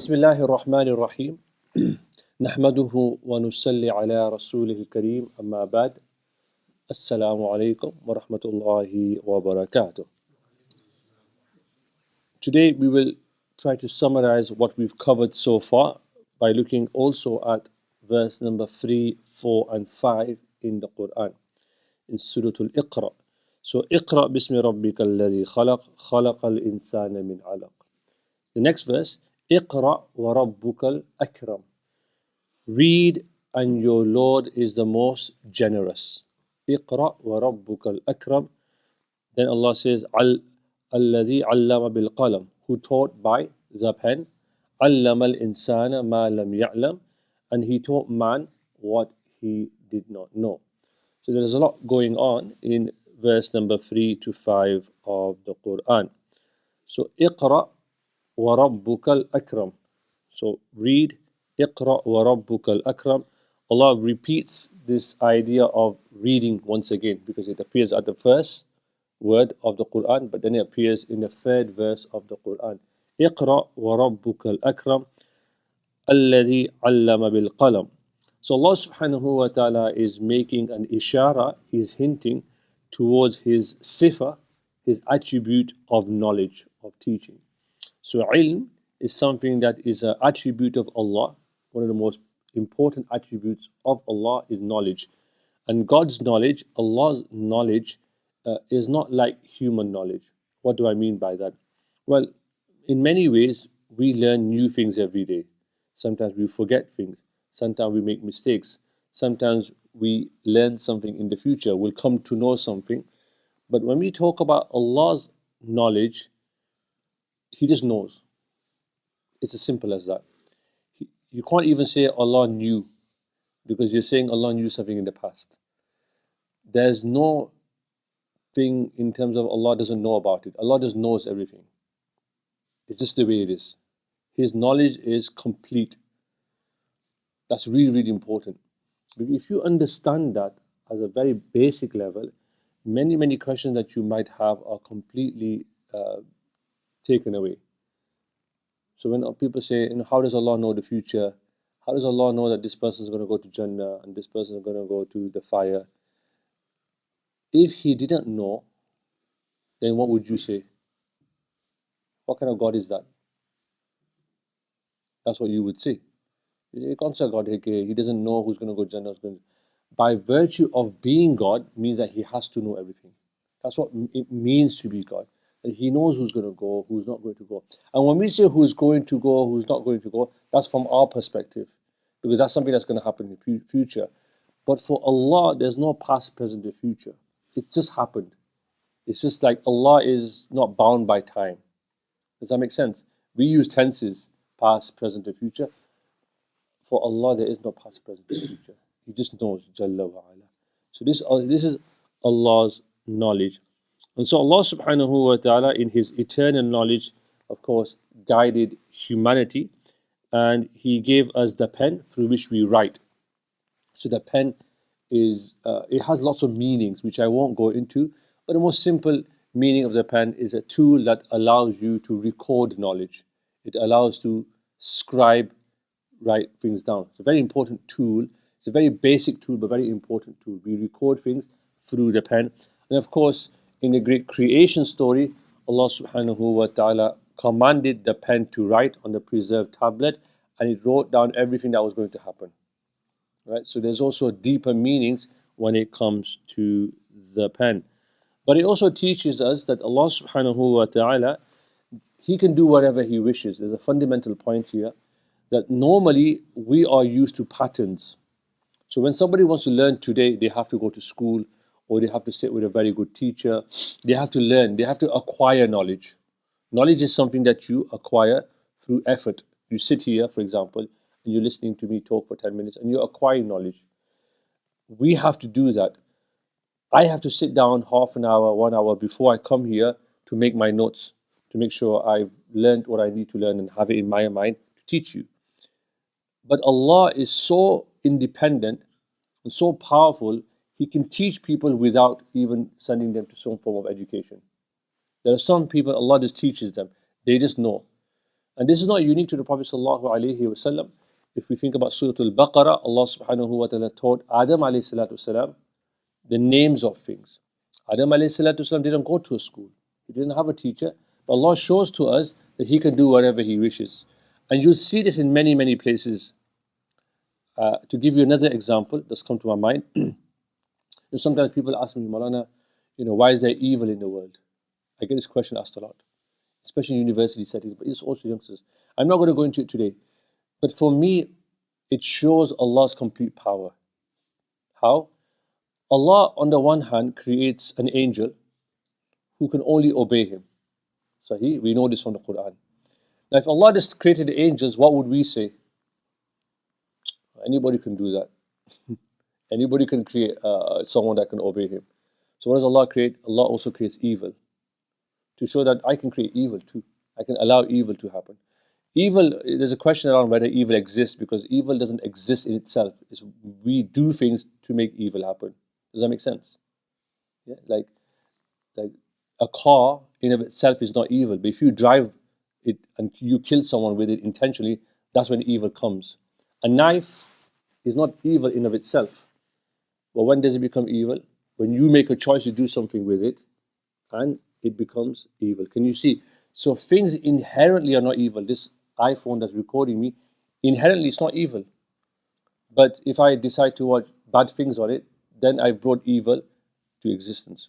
بسم الله الرحمن الرحيم نحمده ونصلي على رسوله الكريم أما بعد السلام عليكم ورحمة الله وبركاته. Today we will try to summarize what we've covered so far by looking also at verse number 3, 4 and 5 in the Qur'an in Surah Al-Iqra. So اقرأ باسم ربك الذي خلق الإنسان من علق. The next verse اقرأ وربك الأكرم. Read and your Lord is the most generous. اقرأ وربك الأكرم. Then Allah says الذي علم بالقلم, who taught by the pen. علم الإنسان ما لم يعلم, and he taught man what he did not know. So there's a lot going on in verse number 3 to 5 of the Qur'an. So اقرأ وربك الأكرم. So read اقرأ وربك الأكرم. Allah repeats this idea of reading once again because it appears at the first word of the Qur'an, but then it appears in the third verse of the Qur'an. اقرأ وربك الأكرم الذي علم بالقلم. So Allah subhanahu wa ta'ala is making an ishara, he's hinting towards his sifa, his attribute of knowledge, of teaching. So ilm is something that is an attribute of Allah. One of the most important attributes of Allah is knowledge. And God's knowledge, Allah's knowledge, is not like human knowledge. What do I mean by that? Well, in many ways, we learn new things every day. Sometimes we forget things. Sometimes we make mistakes. Sometimes we learn something in the future. We'll come to know something. But when we talk about Allah's knowledge, He just knows. It's as simple as that. You can't even say Allah knew, because you're saying Allah knew something in the past. There's no thing in terms of Allah doesn't know about it. Allah just knows everything. It's just the way it is. His knowledge is complete. That's really, really important. But if you understand that as a very basic level, many, many questions that you might have are completely taken away. So when people say, how does Allah know the future? How does Allah know that this person is going to go to Jannah and this person is going to go to the fire? If He didn't know, then what would you say? What kind of God is that? That's what you would say. You can't say God, He doesn't know who's going to go to Jannah. By virtue of being God means that He has to know everything. That's what it means to be God. That He knows who's going to go, who's not going to go. And when we say who's going to go, who's not going to go, that's from our perspective, because that's something that's going to happen in the future. But for Allah, there's no past, present, or future. It's just happened. It's just like Allah is not bound by time. Does that make sense? We use tenses, past, present, or future. For Allah, there is no past, present, or future. He just knows, Jalla wa ala. So this is Allah's knowledge. And so Allah subhanahu wa ta'ala, in His eternal knowledge, of course, guided humanity, and He gave us the pen through which we write. So the pen is, it has lots of meanings, which I won't go into, but the most simple meaning of the pen is a tool that allows you to record knowledge. It allows to scribe, write things down. It's a very important tool. It's a very basic tool, but very important tool. We record things through the pen. And of course, in the great creation story, Allah subhanahu wa ta'ala commanded the pen to write on the preserved tablet, and it wrote down everything that was going to happen. Right? So there's also deeper meanings when it comes to the pen. But it also teaches us that Allah subhanahu wa ta'ala, He can do whatever He wishes. There's a fundamental point here, that normally we are used to patterns. So when somebody wants to learn today, they have to go to school, or they have to sit with a very good teacher. They have to learn, they have to acquire knowledge. Knowledge is something that you acquire through effort. You sit here, for example, and you're listening to me talk for 10 minutes, and you're acquiring knowledge. We have to do that. I have to sit down half an hour, 1 hour before I come here to make my notes, to make sure I've learned what I need to learn and have it in my mind to teach you. But Allah is so independent and so powerful, He can teach people without even sending them to some form of education. There are some people, Allah just teaches them. They just know. And this is not unique to the Prophet sallallahu alaihi wasallam. If we think about Surah Al-Baqarah, Allah subhanahu wa ta'ala taught Adam alayhi salatu wasalam the names of things. Adam alayhi salatu wasalam didn't go to a school. He didn't have a teacher. But Allah shows to us that He can do whatever He wishes. And you'll see this in many, many places. To give you another example that's come to my mind, sometimes people ask me, Malana, why is there evil in the world? I get this question asked a lot, especially in university settings, but it's also youngsters. I'm not going to go into it today. But for me, it shows Allah's complete power. How? Allah, on the one hand, creates an angel who can only obey Him. Sahih, we know this from the Qur'an. Now, if Allah just created the angels, what would we say? Anybody can do that. Anybody can create someone that can obey Him. So what does Allah create? Allah also creates evil to show that I can create evil too. I can allow evil to happen. Evil, there's a question around whether evil exists, because evil doesn't exist in itself. We do things to make evil happen. Does that make sense? Yeah, like a car in of itself is not evil, but if you drive it and you kill someone with it intentionally, that's when evil comes. A knife is not evil in of itself, but when does it become evil? When you make a choice to do something with it, and it becomes evil. Can you see? So things inherently are not evil. This iPhone that's recording me, inherently it's not evil. But if I decide to watch bad things on it, then I've brought evil to existence.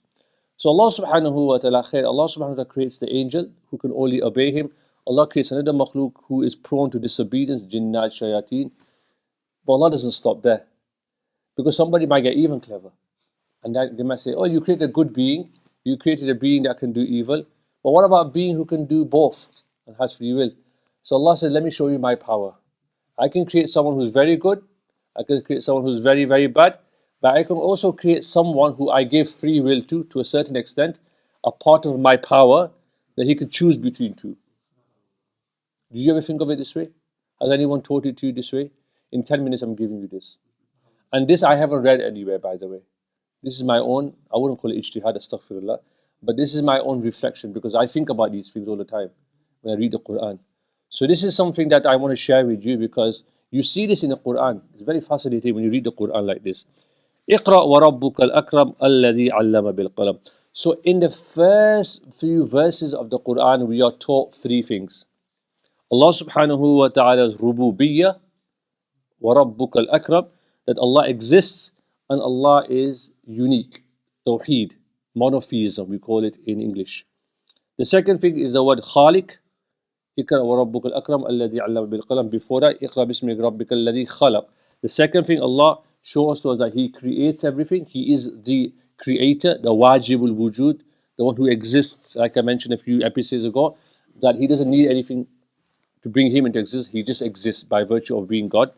So Allah subhanahu wa ta'ala Allah subhanahu wa ta'ala creates the angel who can only obey Him. Allah creates another makhluk who is prone to disobedience, jinnat, shayateen. But Allah doesn't stop there, because somebody might get even clever. And they might say, oh, you created a good being, you created a being that can do evil. But what about a being who can do both and has free will? So Allah said, let me show you my power. I can create someone who's very good, I can create someone who's very, very bad, but I can also create someone who I gave free will to a certain extent, a part of my power, that he could choose between two. Did you ever think of it this way? Has anyone taught it to you this way? In 10 minutes I'm giving you this. And this I haven't read anywhere, by the way. This is my own, I wouldn't call it ijtihad, astaghfirullah, but this is my own reflection, because I think about these things all the time when I read the Qur'an. So this is something that I want to share with you, because you see this in the Qur'an. It's very fascinating when you read the Qur'an like this. اقرأ وربك الأكرم الذي علم بالقلم. So in the first few verses of the Qur'an, we are taught three things. Allah subhanahu wa ta'ala's rububiyyah, وَرَبُّكَ الْأَكْرَمُ, that Allah exists and Allah is unique. Tawheed, monotheism, we call it in English. The second thing is the word Khaliq. اقرأ وربك الأكرم الذي علم بالقلم. Before that, اقرأ باسم ربك الذي خلق. The second thing Allah shows to us that He creates everything. He is the creator, the wajibul wujud, the one who exists, like I mentioned a few episodes ago, that He doesn't need anything to bring Him into existence. He just exists by virtue of being God.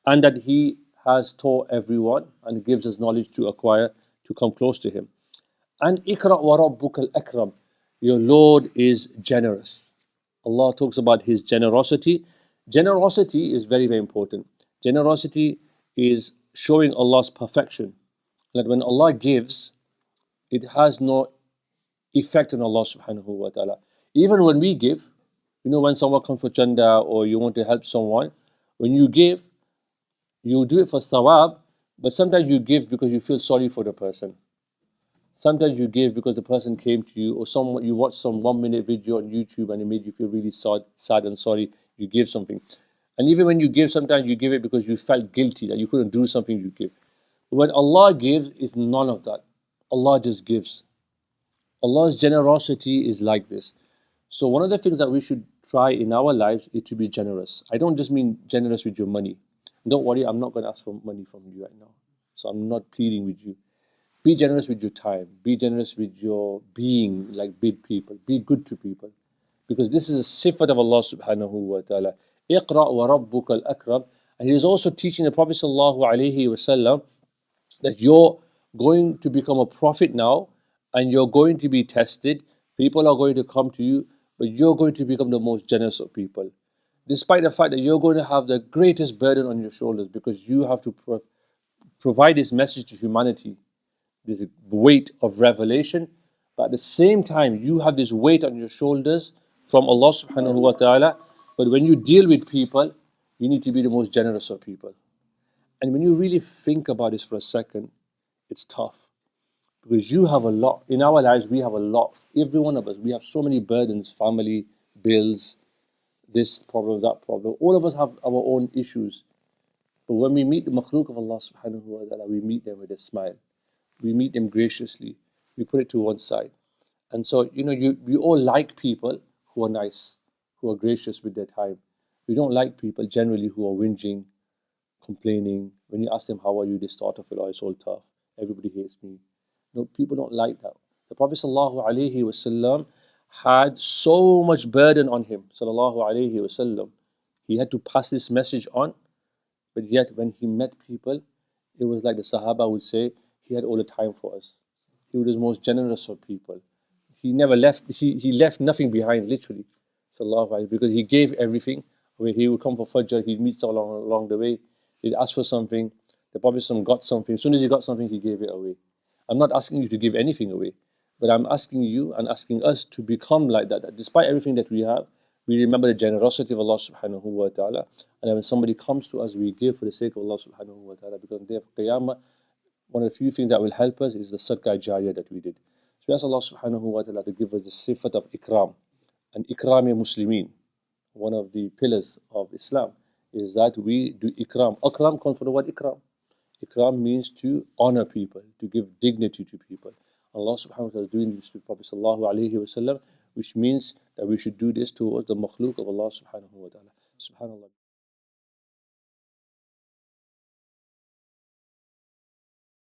And that He has taught everyone and gives us knowledge to acquire, to come close to Him. And اقرأ وربك الأكرم, your Lord is generous. Allah talks about His generosity. Generosity is very, very important. Generosity is showing Allah's perfection. That when Allah gives, it has no effect on Allah subhanahu wa ta'ala. Even when we give, when someone comes for chanda or you want to help someone, when you give, you do it for thawab, but sometimes you give because you feel sorry for the person. Sometimes you give because the person came to you, or you watched some 1 minute video on YouTube and it made you feel really sad and sorry. You give something. And even when you give, sometimes you give it because you felt guilty that you couldn't do something you give. But when Allah gives, it's none of that. Allah just gives. Allah's generosity is like this. So one of the things that we should try in our lives is to be generous. I don't just mean generous with your money. Don't worry, I'm not going to ask for money from you right now. So I'm not pleading with you. Be generous with your time. Be generous with your being, like big people. Be good to people. Because this is a sifat of Allah subhanahu wa ta'ala. اقرأ وربك الأكرم. And He is also teaching the Prophet sallallahu alaihi wasallam that you're going to become a prophet now, and you're going to be tested. People are going to come to you, but you're going to become the most generous of people. Despite the fact that you're going to have the greatest burden on your shoulders, because you have to provide this message to humanity, this weight of revelation, but at the same time you have this weight on your shoulders from Allah subhanahu wa ta'ala, But when you deal with people, you need to be the most generous of people. And when you really think about this for a second, it's tough. Because you have a lot. In our lives, we have a lot. Every one of us, we have so many burdens, family, bills, this problem, that problem. All of us have our own issues. But when we meet the makhluk of Allah subhanahu wa ta'ala, we meet them with a smile. We meet them graciously. We put it to one side. And so, we all like people who are nice, who are gracious with their time. We don't like people generally who are whinging, complaining. When you ask them, how are you, they start off with, oh, it's all tough. Everybody hates me. No, people don't like that. The Prophet sallallahu alaihi wasallam had so much burden on him, sallallahu alaihi wasallam. He had to pass this message on, but yet when he met people, it was like the Sahaba would say, he had all the time for us. He was the most generous of people. He never left, he left nothing behind, literally, sallallahu alaihi, because he gave everything. When he would come for Fajr, he'd meet along the way, he'd ask for something, the Prophet got something. As soon as he got something, he gave it away. I'm not asking you to give anything away, but I'm asking you and asking us to become like that. That despite everything that we have, we remember the generosity of Allah subhanahu wa ta'ala. And when somebody comes to us, we give for the sake of Allah subhanahu wa ta'ala. Because on the day of Qiyamah, one of the few things that will help us is the sadaqah jariyah that we did. So we ask Allah subhanahu wa ta'ala to give us the sifat of ikram. And ikram muslimin, one of the pillars of Islam, is that we do ikram. Akram comes from the word ikram. Ikram means to honor people, to give dignity to people. Allah subhanahu wa ta'ala is doing this to Prophet sallallahu alayhi wa sallam, which means that we should do this towards the makhluk of Allah subhanahu wa ta'ala. Subhanallah.